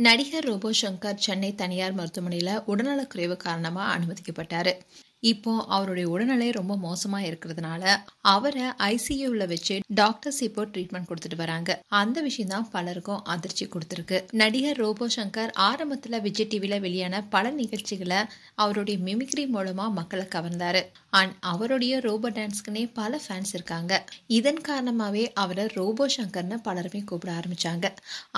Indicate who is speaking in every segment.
Speaker 1: நடிகர் ரோபோ சங்கர் சென்னை தனியார் மருத்துவமனையில் உடல்நலக்குறைவு காரணமா அனுமதிக்கப்பட்டாரு. இப்போ அவருடைய உடல்நிலை ரொம்ப மோசமா இருக்கிறதுனால அவரை ஐசியூல வச்சு டாக்டர்ஸ் இப்போ ட்ரீட்மெண்ட் கொடுத்துட்டு வராங்க. அந்த விஷயம் தான் பலருக்கும் அதிர்ச்சி கொடுத்திருக்கு. நடிகர் ரோபோ சங்கர் ஆரம்பத்துல விஜய் டிவில வெளியான பல நிகழ்ச்சிகளை அவருடைய மிமிக்ரி மூலமா மக்களை கவர்ந்தாரு. அண்ட் அவருடைய ரோபோ டான்ஸ்க்குனே பல ஃபேன்ஸ் இருக்காங்க. இதன் காரணமாவே அவரை ரோபோ சங்கர்னு பலருமே கூப்பிட ஆரம்பிச்சாங்க.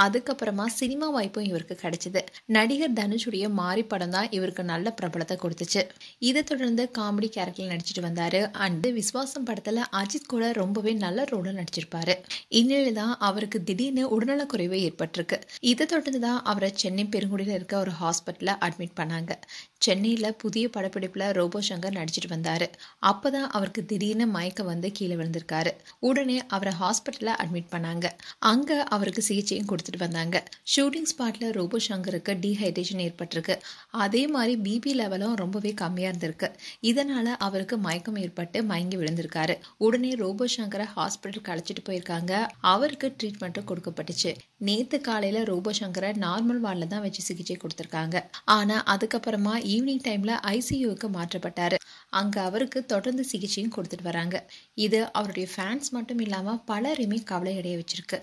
Speaker 1: அதுக்கப்புறமா சினிமா வாய்ப்பும் இவருக்கு கிடைச்சது. நடிகர் தனுஷுடைய மாரி படம் தான் இவருக்கு நல்ல பிரபலத்தை கொடுத்துச்சு. இதை தொடர்ந்து காமெடி கேரக்டர்ல நடிச்சிட்டு வந்தாரு. அண்ட் விஸ்வாசம் படத்துல அஜித் கூட ரொம்பவே நல்ல ரோல நடிச்சிருப்பாரு. இந்நிலையில தான் அவருக்கு திடீர்னு உடல்நலக்குறைவு ஏற்பட்டிருக்கு. இதை தொடர்ந்து தான் அவரை சென்னை பெருங்குடியில் இருக்க ஒரு ஹாஸ்பிட்டல்ல அட்மிட் பண்ணாங்க. சென்னையில புதிய படப்பிடிப்புல ரோபோ சங்கர் நடிச்சிட்டு வந்தாரு. அப்பதான் அவருக்கு திடீர்னு மயக்கம் வந்து கீழே விழுந்திருக்காரு. உடனே அவரை ஹாஸ்பிட்டல்ல அட்மிட் பண்ணாங்க. அங்க அவருக்கு சிகிச்சையும் கொடுத்துட்டு வந்தாங்க. ஷூட்டிங் ஸ்பாட்ல ரோபோ சங்கருக்கு டீஹைட்ரேஷன் ஏற்பட்டிருக்கு. அதே மாதிரி பிபி லெவலும் ரொம்பவே கம்மியா இருந்திருக்கு. இதனால அவருக்கு மயக்கம் ஏற்பட்டு மயங்கி விழுந்திருக்காரு. உடனே ரோபோ சங்கரை ஹாஸ்பிட்டலுக்கு அழைச்சிட்டு போயிருக்காங்க. அவருக்கு ட்ரீட்மெண்ட்டும் கொடுக்கப்பட்டுச்சு. நேத்து காலையில ரோபோ சங்கரை நார்மல் வார்டில் தான் வச்சு சிகிச்சை கொடுத்திருக்காங்க. ஆனா அதுக்கப்புறமா ஈவினிங் டைம்ல ஐசியூக்கு மாற்றப்பட்டாரு. அங்க அவருக்கு தொடர்ந்து சிகிச்சையும் கொடுத்துட்டு வராங்க. இது அவருடைய ஃபேன்ஸ் மட்டும் இல்லாம பலருமே கவலை அடைய வச்சிருக்கு.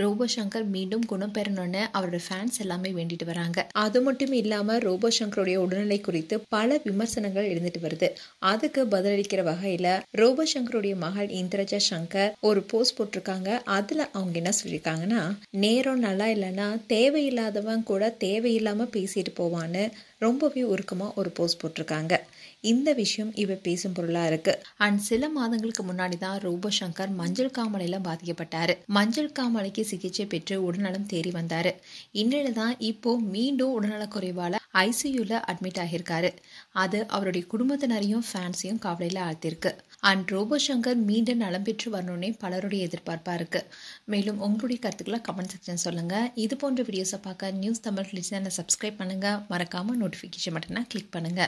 Speaker 1: ரோபோ சங்கர் மீண்டும் குணம் பெறணும்னு அவருடைய ஃபேன்ஸ் எல்லாமே வேண்டிட்டு வராங்க. அது மட்டும் இல்லாம ரோபோ சங்கருடைய உடல்நிலை குறித்து பல விமர்சனங்கள் எழுந்துட்டு வருது. அதுக்கு பதிலளிக்கிற வகையில ரோபோ சங்கருடைய மகள் இந்திரஜா சங்கர் ஒரு போஸ்ட் போட்டிருக்காங்க. அதுல அவங்க என்ன சொல்லியிருக்காங்கன்னா, நேரம் நல்லா இல்லைன்னா தேவையில்லாதவன் கூட தேவையில்லாம பேசிட்டு போவான்னு ரொம்பவே உருக்கமா ஒரு போஸ்ட் போட்டிருக்காங்க. இந்த விஷயம் இவ பேசும் பொருளா இருக்கு. அண்ட் சில மாதங்களுக்கு முன்னாடி தான் ரோபோ சங்கர் மஞ்சள் காமாலையில பாதிக்கப்பட்டாரு. மஞ்சள் காமாலைக்கு சிகிச்சை பெற்று உடல்நலம் தேறி வந்தாரு. இந்நிலையில தான் இப்போ மீண்டும் உடல்நல குறைவால ஐசியூல அட்மிட் ஆகியிருக்காரு. அது அவருடைய குடும்பத்தினரையும் ஃபேன்ஸையும் கவலையில ஆழ்த்திருக்கு. அண்ட் ரோபோ சங்கர் மீண்டும் நலம் பெற்று வரணும்னே பலருடைய எதிர்பார்ப்பா இருக்கு. மேலும் உங்களுடைய கருத்துக்களை கமெண்ட் செக்ஷன் சொல்லுங்க. இது போன்ற வீடியோஸை பார்க்க நியூஸ் தமிழ் சேனலை சப்ஸ்கிரைப் பண்ணுங்க. மறக்காம நோட்டிஃபிகேஷன் பட்டனை கிளிக் பண்ணுங்க.